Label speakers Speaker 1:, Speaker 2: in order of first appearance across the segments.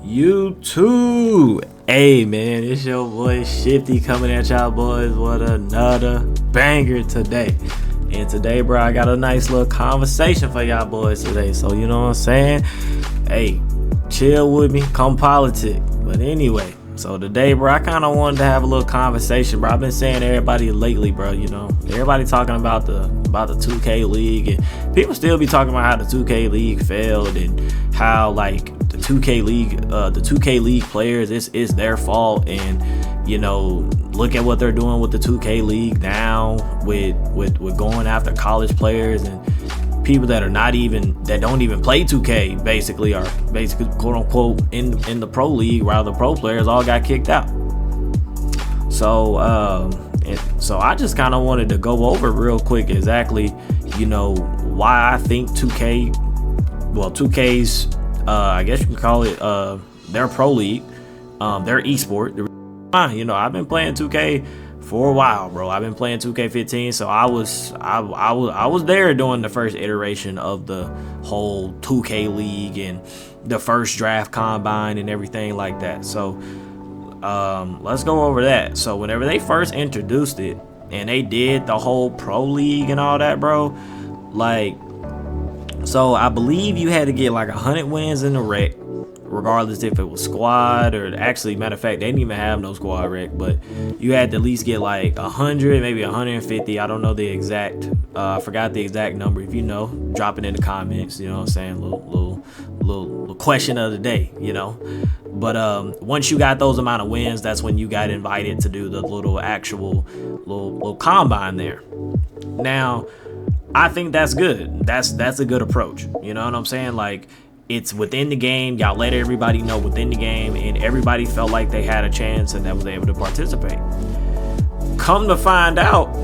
Speaker 1: YouTube. Hey man, it's your boy Shifty coming at y'all boys with another banger today. And today, bro, I got a nice little conversation for y'all boys today. So you know what I'm saying? Hey, chill with me, come politic. But anyway, so today, bro, I kind of wanted to have a little conversation, bro. I've been saying to everybody lately, bro, you know, everybody talking about the 2K League, and people still be talking about how the 2K League failed and how like the 2K League players, it's their fault, and you know, look at what they're doing with the 2K League now with going after college players and people that don't even play 2K basically quote unquote in the pro league, while the pro players all got kicked out. So I just kind of wanted to go over real quick exactly, you know, why I think 2K's I guess you can call it their pro league, their esport. You know, I've been playing 2K for a while, bro. I've been playing 2K15, so I was there during the first iteration of the whole 2K League and the first draft combine and everything like that. So let's go over that. So whenever they first introduced it and they did the whole pro league and all that, bro, like, so I believe you had to get like 100 wins in the rec, regardless if it was squad or actually, matter of fact, they didn't even have no squad rec, but you had to at least get like 100, maybe 150. I don't know the exact, I forgot the exact number. If you know, drop it in the comments, you know what I'm saying? Little question of the day, you know? But once you got those amount of wins, that's when you got invited to do the little combine there. Now, I think that's good. That's a good approach. You know what I'm saying? Like, it's within the game. Y'all let everybody know within the game, and everybody felt like they had a chance and that was able to participate. Come to find out,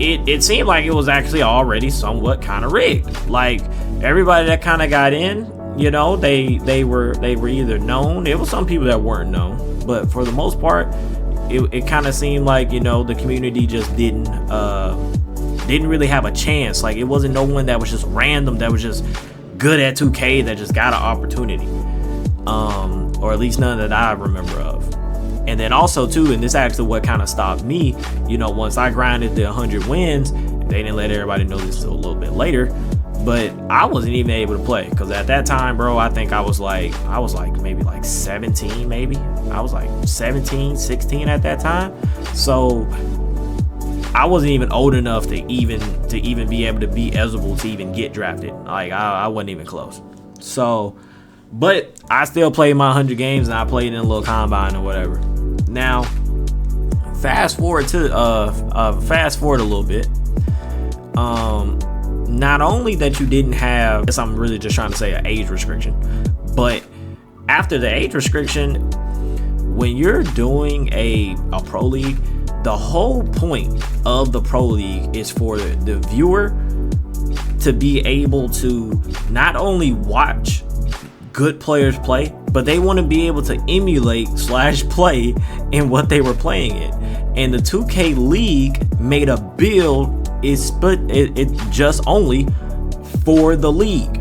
Speaker 1: it seemed like it was actually already somewhat kind of rigged. Like, everybody that kind of got in, you know, they were either known. It was some people that weren't known, but for the most part, it kind of seemed like, you know, the community just didn't really have a chance. Like, it wasn't no one that was just random, that was just good at 2K, that just got an opportunity, or at least none that I remember of. And then also too, and this actually what kind of stopped me, you know, once I grinded the 100 wins, they didn't let everybody know this till a little bit later, but I wasn't even able to play, because at that time, bro, I think I was like maybe like 17, maybe I was like 17, 16 at that time. So I wasn't even old enough to even be able to be eligible to even get drafted. Like, I wasn't even close. So, but I still played my 100 games, and I played in a little combine or whatever. Now, fast forward a little bit. Not only that you didn't have, I guess I'm really just trying to say, an age restriction, but after the age restriction, when you're doing a pro league, the whole point of the pro league is for the viewer to be able to not only watch good players play, but they want to be able to emulate / play in what they were playing in. And the 2K League made a build, it just only for the league,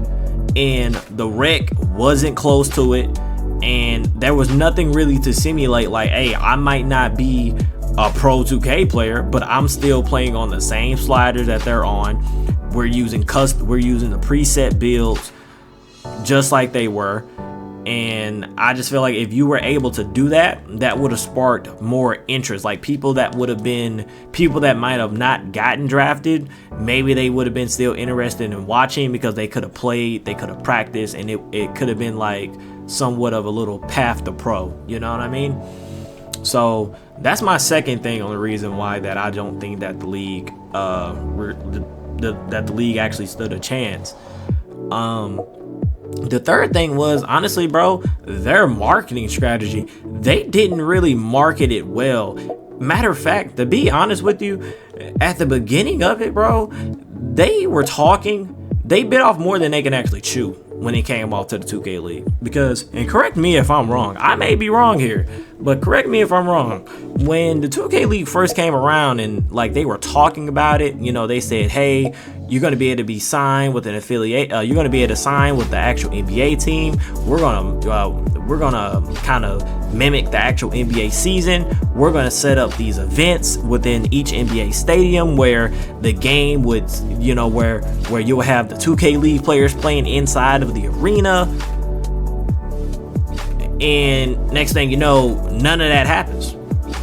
Speaker 1: and the rec wasn't close to it, and there was nothing really to simulate. Like, hey, I might not be a pro 2K player, but I'm still playing on the same sliders that they're on. We're using the preset builds just like they were. And I just feel like if you were able to do that, that would have sparked more interest. Like, people that might have not gotten drafted, maybe they would have been still interested in watching, because they could have played, they could have practiced, and it could have been like somewhat of a little path to pro. You know what I mean? So that's my second thing on the reason why that I don't think that the league that the league actually stood a chance. The third thing was, honestly, bro, their marketing strategy. They didn't really market it well. Matter of fact, to be honest with you, at the beginning of it, bro, they bit off more than they can actually chew when it came off to the 2K League. Because, and correct me if I'm wrong, I may be wrong here, but correct me if I'm wrong. When the 2K League first came around and like they were talking about it, you know, they said, hey, you're going to be able to be signed with an affiliate. You're going to be able to sign with the actual NBA team. We're gonna kind of mimic the actual NBA season. We're gonna set up these events within each NBA stadium where the game would, you know, where you'll have the 2K League players playing inside of the arena. And next thing you know, none of that happens.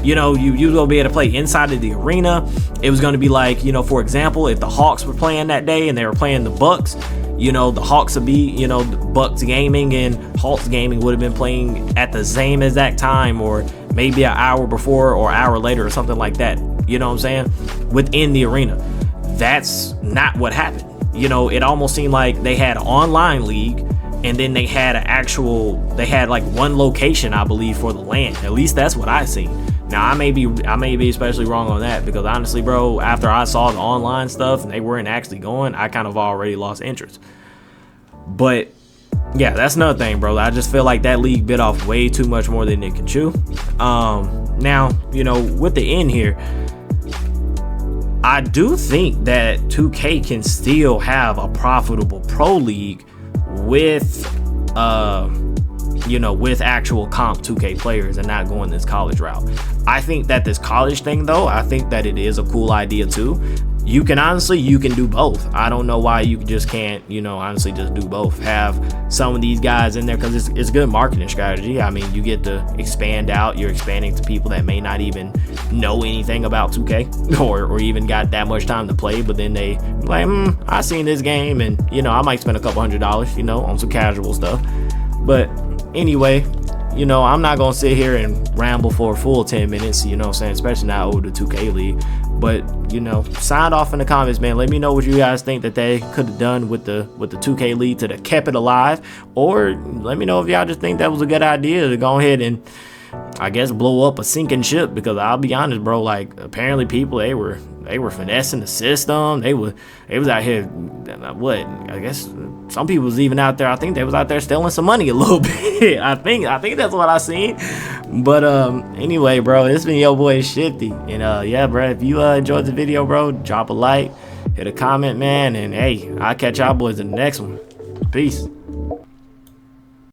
Speaker 1: You know, you will be able to play inside of the arena. It was going to be like, you know, for example, if the Hawks were playing that day and they were playing the Bucks, you know, the Hawks would be, you know, the Bucks Gaming and Hawks Gaming would have been playing at the same exact time, or maybe an hour before or hour later or something like that. You know what I'm saying? Within the arena. That's not what happened. You know, it almost seemed like they had an online league, and then they had they had like one location, I believe, for the LAN. At least that's what I seen. Now I may be especially wrong on that, because honestly, bro, after I saw the online stuff and they weren't actually going, I kind of already lost interest. But yeah, that's another thing, bro. I just feel like that league bit off way too much more than it can chew. Now, you know, with the end here, I do think that 2K can still have a profitable pro league with you know, with actual comp 2K players and not going this college route. I think that this college thing, though, I think that it is a cool idea too. You can do both. I don't know why you just can't, you know, honestly just do both. Have some of these guys in there, because it's good marketing strategy. I mean, you get to expand out. You're expanding to people that may not even know anything about 2K or even got that much time to play, but then they like, I seen this game, and you know, I might spend a couple $100, you know, on some casual stuff. But anyway, you know, I'm not gonna sit here and ramble for a full 10 minutes, you know what I'm saying, especially not over the 2K League. But, you know, sound off in the comments, man. Let me know what you guys think that they could have done with the 2K League to have kept it alive, or let me know if y'all just think that was a good idea to go ahead and, I guess, blow up a sinking ship. Because I'll be honest, bro, like, apparently people, they were finessing the system. They was out here, what, I guess some people was even out there, I think they was out there stealing some money a little bit. I think that's what I seen. But anyway, bro, it's been your boy Shifty, and yeah, bro, if you enjoyed the video, bro, drop a like, hit a comment, man, and hey, I'll catch y'all boys in the next one. Peace.